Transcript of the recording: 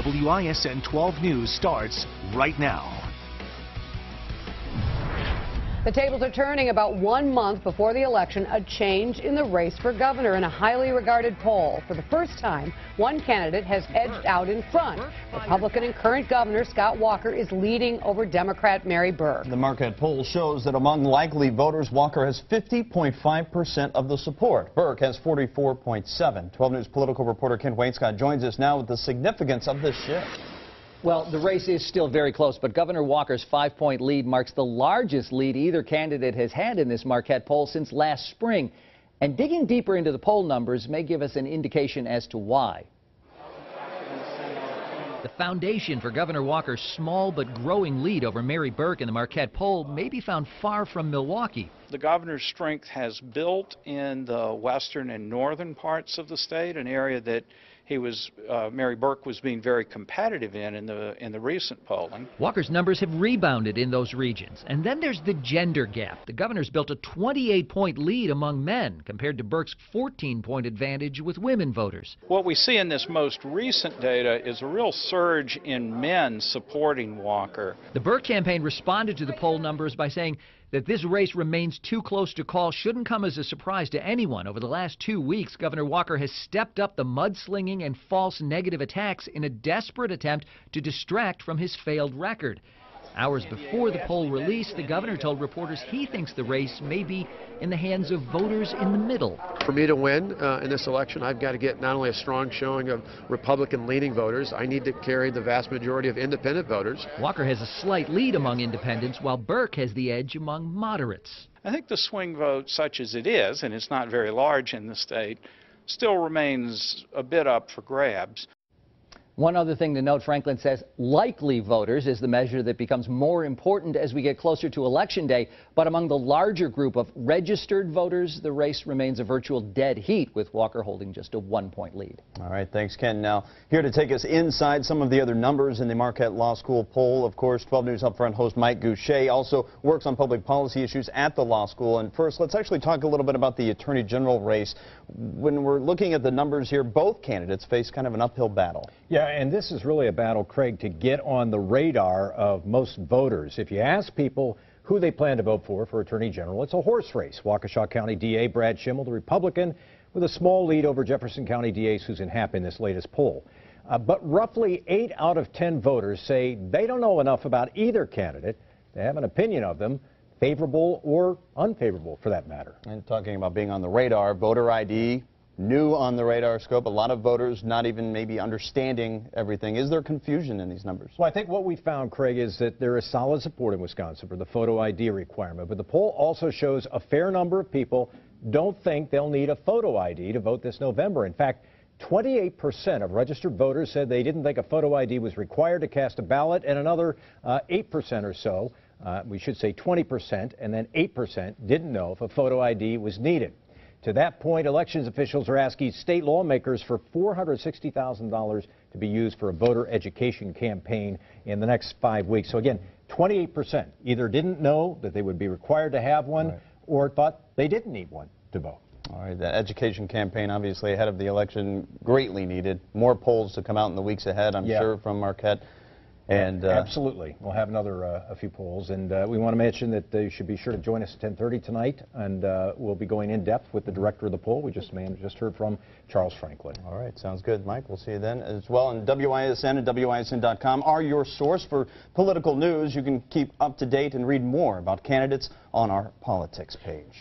WISN 12 News starts right now. The tables are turning about 1 month before the election, a change in the race for governor in a highly regarded poll. For the first time, one candidate has edged out in front. Republican and current governor Scott Walker is leading over Democrat Mary Burke. The Marquette poll shows that among likely voters, Walker has 50.5% of the support. Burke has 44.7%. 12 News political reporter Ken Wainscott joins us now with the significance of this shift. Well, the race is still very close, but Governor Walker's 5-point lead marks the largest lead either candidate has had in this Marquette poll since last spring. And digging deeper into the poll numbers may give us an indication as to why. The foundation for Governor Walker's small but growing lead over Mary Burke in the Marquette poll may be found far from Milwaukee. The governor's strength has built in the western and northern parts of the state, an area that Mary Burke was being very competitive in the recent polling. Walker's numbers have rebounded in those regions. And then there's the gender gap. The governor's built a 28-point lead among men compared to Burke's 14-point advantage with women voters. What we see in this most recent data is a real surge in men supporting Walker. The Burke campaign responded to the poll numbers by saying that this race remains too close to call shouldn't come as a surprise to anyone. Over the last 2 weeks, Governor Walker has stepped up the mudslinging and false negative attacks in a desperate attempt to distract from his failed record. Hours before the poll release, the governor told reporters he thinks the race may be in the hands of voters in the middle. For me to win in this election, I've got to get not only a strong showing of Republican-leaning voters, I need to carry the vast majority of independent voters. Walker has a slight lead among independents, while Burke has the edge among moderates. I think the swing vote, such as it is, and it's not very large in the state, still remains a bit up for grabs. One other thing to note, Franklin says likely voters is the measure that becomes more important as we get closer to Election Day. But among the larger group of registered voters, the race remains a virtual dead heat, with Walker holding just a 1-point lead. All right, thanks, Ken. Now, here to take us inside some of the other numbers in the Marquette Law School poll, of course, 12 News Upfront host Mike Goucher also works on public policy issues at the law school. And first, let's actually talk a little bit about the Attorney General race. When we're looking at the numbers here, both candidates face kind of an uphill battle. Yeah, and this is really a battle, Craig, to get on the radar of most voters. If you ask people who they plan to vote for Attorney General, it's a horse race. Waukesha County DA Brad Schimel, the Republican, with a small lead over Jefferson County DA Susan Happ in this latest poll. But roughly 8 out of 10 voters say they don't know enough about either candidate to have an opinion of them, favorable or unfavorable for that matter. And talking about being on the radar, voter ID, new on the radar scope, a lot of voters not even maybe understanding everything. Is there confusion in these numbers? Well, I think what we found, Craig, is that there is solid support in Wisconsin for the photo ID requirement. But the poll also shows a fair number of people don't think they'll need a photo ID to vote this November. In fact, 28% of registered voters said they didn't think a photo ID was required to cast a ballot, and another 8% or so, we should say 20%, and then 8% didn't know if a photo ID was needed. To that point, elections officials are asking state lawmakers for $460,000 to be used for a voter education campaign in the next 5 weeks. So again, 28% either didn't know that they would be required to have one, or thought they didn't need one to vote. All right, that education campaign, obviously ahead of the election, greatly needed. More polls to come out in the weeks ahead, I'm sure, from Marquette. And absolutely. We'll have a few polls, and we want to mention that you should be sure to join us at 10:30 tonight, and we'll be going in depth with the director of the poll. We just heard from Charles Franklin. All right, sounds good, Mike. We'll see you then as well. And WISN and WISN.com are your source for political news. You can keep up to date and read more about candidates on our politics page.